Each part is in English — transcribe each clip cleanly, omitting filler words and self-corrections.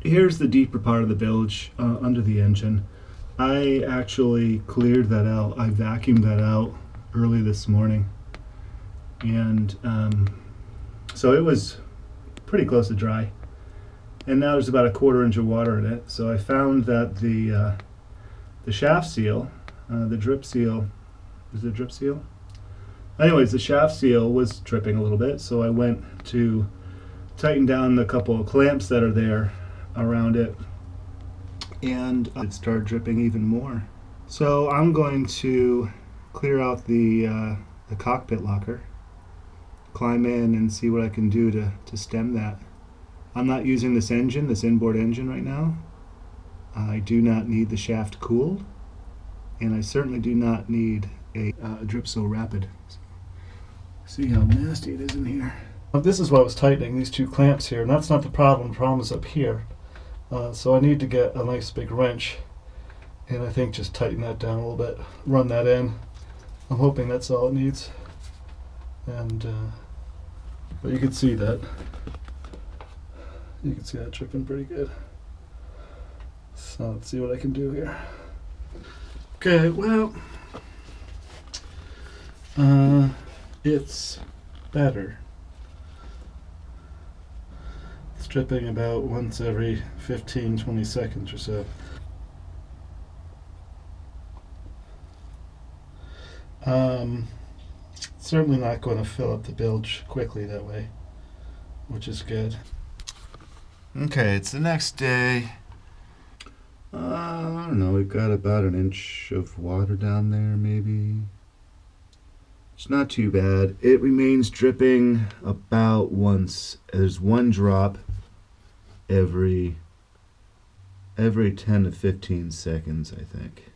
here's the deeper part of the bilge under the engine. I actually cleared that out. I vacuumed that out early this morning, and so it was pretty close to dry. And now there's about a 1/4 inch of water in it. So I found that the shaft seal, the drip seal, is it drip seal? Anyways, the shaft seal was tripping a little bit, so I went to tighten down the couple of clamps that are there around it, and it started dripping even more. So I'm going to clear out the cockpit locker, climb in and see what I can do to stem that. I'm not using this engine, this inboard engine right now. I do not need the shaft cooled, and I certainly do not need a drip seal rapid. See how nasty it is in here. This is what I was tightening, these two clamps here, and that's not the problem. The problem is up here. So I need to get a nice big wrench, and I think just tighten that down a little bit, run that in. I'm hoping that's all it needs. And but you can see that. You can see that dripping pretty good. So let's see what I can do here. Okay, well, it's better. It's dripping about once every 15-20 seconds or so. Certainly not going to fill up the bilge quickly that way, which is good. Okay, it's the next day. I don't know, we've got about 1 inch of water down there, maybe. It's not too bad. It remains dripping about once. There's one drop every 10 to 15 seconds, I think.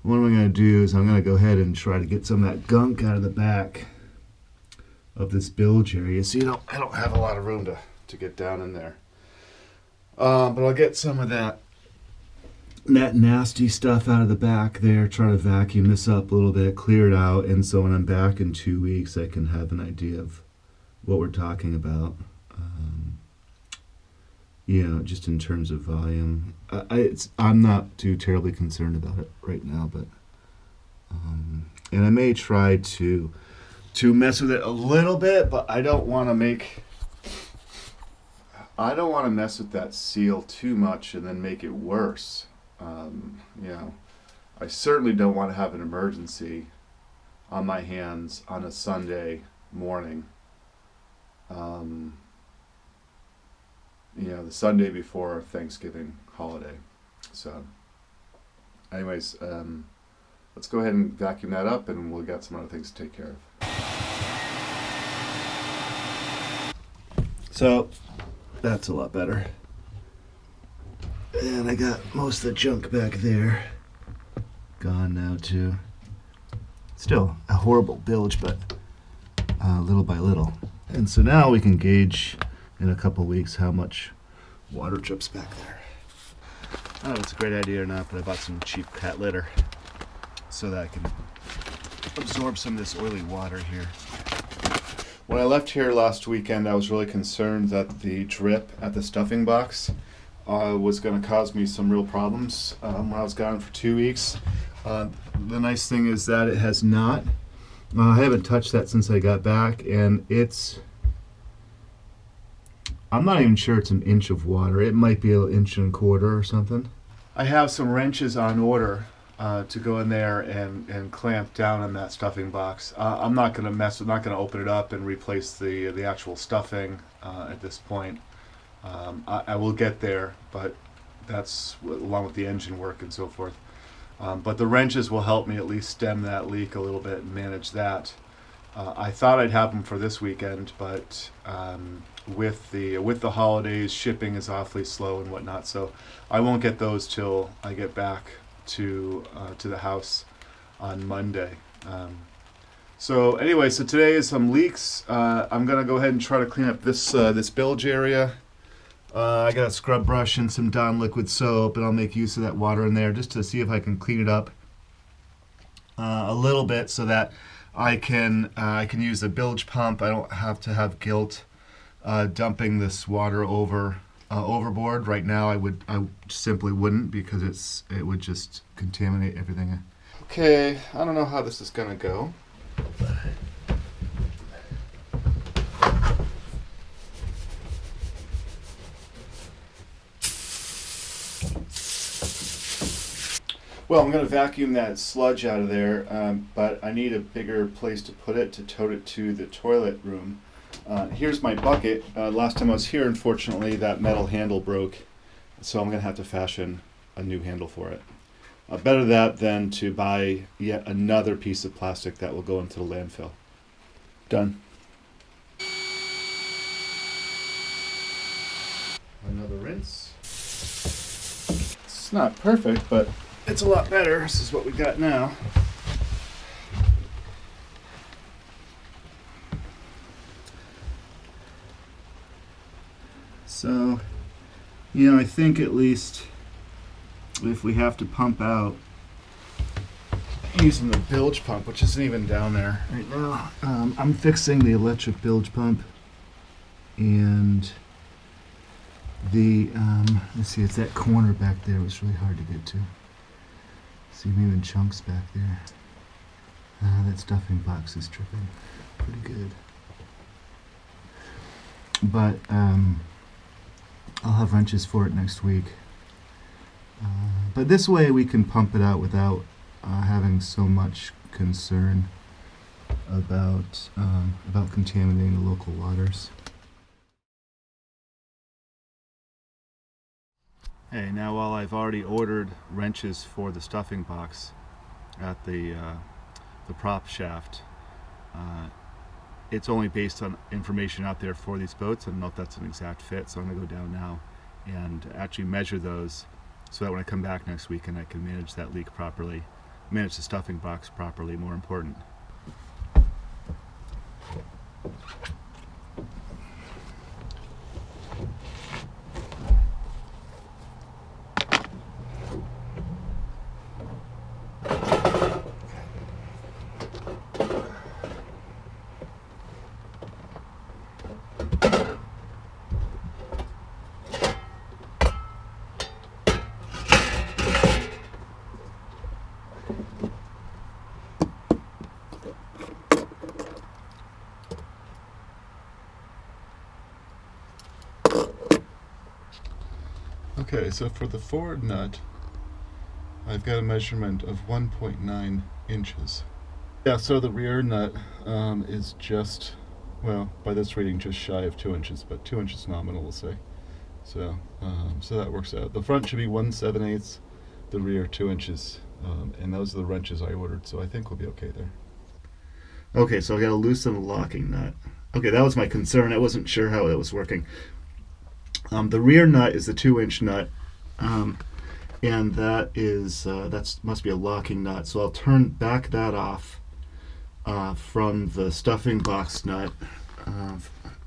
What I'm going to do is I'm going to go ahead and try to get some of that gunk out of the back of this bilge area. See, I don't have a lot of room to get down in there. But I'll get some of that nasty stuff out of the back there, try to vacuum this up a little bit, clear it out, and so when I'm back in 2 weeks I can have an idea of what we're talking about. Just in terms of volume. I'm not too terribly concerned about it right now, but and I may try to mess with it a little bit, but I don't want to mess with that seal too much and then make it worse. I certainly don't want to have an emergency on my hands on a Sunday morning. The Sunday before Thanksgiving holiday. So, anyways, let's go ahead and vacuum that up, and we'll get some other things to take care of. So, that's a lot better. And I got most of the junk back there gone now too. Still a horrible bilge, but little by little. And so now we can gauge in a couple weeks how much water drips back there. I don't know if it's a great idea or not, but I bought some cheap cat litter so that I can absorb some of this oily water here. When I left here last weekend, I was really concerned that the drip at the stuffing box was going to cause me some real problems when I was gone for 2 weeks. The nice thing is that it has not. I haven't touched that since I got back, and I'm not even sure it's 1 inch of water. It might be 1.25 inches or something. I have some wrenches on order to go in there and clamp down on that stuffing box. I'm not going to open it up and replace the actual stuffing at this point. I will get there, but that's along with the engine work and so forth. But the wrenches will help me at least stem that leak a little bit and manage that. I thought I'd have them for this weekend, but with the holidays, shipping is awfully slow and whatnot, so I won't get those till I get back to the house on Monday. So anyway, so today is some leaks. I'm gonna go ahead and try to clean up this bilge area. I got a scrub brush and some Dawn liquid soap, and I'll make use of that water in there just to see if I can clean it up a little bit so that I can use the bilge pump. I don't have to have guilt dumping this water over overboard. Right now I simply wouldn't, because it would just contaminate everything. Okay, I don't know how this is gonna go. Well, I'm going to vacuum that sludge out of there, but I need a bigger place to put it, to tote it to the toilet room. Here's my bucket. Last time I was here, unfortunately, that metal handle broke, so I'm going to have to fashion a new handle for it. Better that than to buy yet another piece of plastic that will go into the landfill. Done. Another rinse. It's not perfect, but it's a lot better. This is what we got now. So, I think at least if we have to pump out using the bilge pump, which isn't even down there right now, I'm fixing the electric bilge pump, and the let's see, it's that corner back there. It was really hard to get to. See, maybe in chunks back there. That stuffing box is tripping pretty good. But I'll have wrenches for it next week. But this way we can pump it out without having so much concern about contaminating the local waters. Hey, now while I've already ordered wrenches for the stuffing box at the prop shaft, it's only based on information out there for these boats. I don't know if that's an exact fit, so I'm going to go down now and actually measure those, so that when I come back next weekend I can manage that leak properly, manage the stuffing box properly, more important. Okay, so for the forward nut, I've got a measurement of 1.9 inches. Yeah, so the rear nut is just, well, by this reading, just shy of 2 inches, but 2 inches nominal, we'll say. So, so that works out. The front should be 1/7/8, the rear 2 inches, and those are the wrenches I ordered, so I think we'll be okay there. Okay, so I got to loosen the locking nut. Okay, that was my concern. I wasn't sure how it was working. The rear nut is the 2-inch nut, and that is must be a locking nut. So I'll turn that off from the stuffing box nut,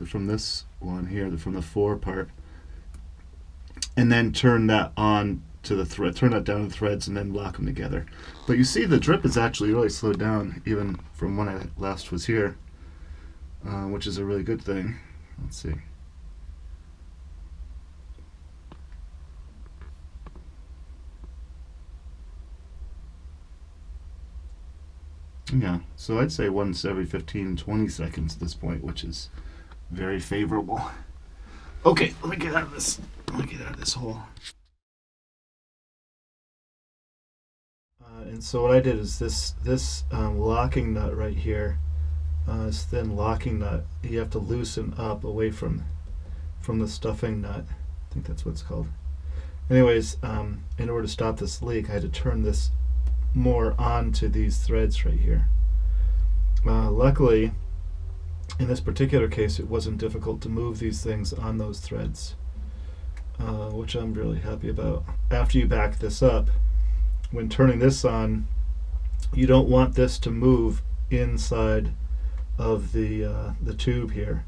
from this one here, from the fore part, and then turn that on to the thread. Turn that down to the threads, and then lock them together. But you see, the drip is actually really slowed down, even from when I last was here, which is a really good thing. Let's see. Yeah, so I'd say once every 15-20 seconds at this point, which is very favorable. Okay, let me get out of this. Hole. And so what I did is this locking nut right here, this thin locking nut, you have to loosen up away from the stuffing nut. I think that's what it's called. Anyways, in order to stop this leak, I had to turn this more onto these threads right here. Luckily, in this particular case, it wasn't difficult to move these things on those threads, which I'm really happy about. After you back this up, when turning this on, you don't want this to move inside of the tube here,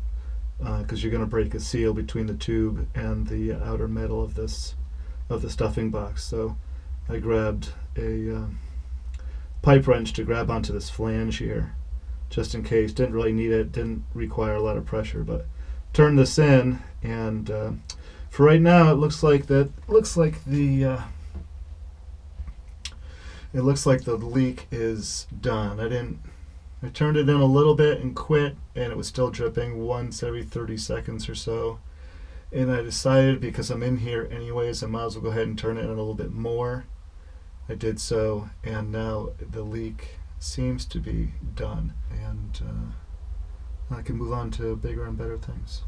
because you're going to break a seal between the tube and the outer metal of the stuffing box. So I grabbed a pipe wrench to grab onto this flange here, just in case. Didn't really need it, didn't require a lot of pressure, but turn this in, and for right now, it looks like the leak is done. I turned it in a little bit and quit, and it was still dripping once every 30 seconds or so. And I decided, because I'm in here anyways, I might as well go ahead and turn it in a little bit more. I did so, and now the leak seems to be done, and I can move on to bigger and better things.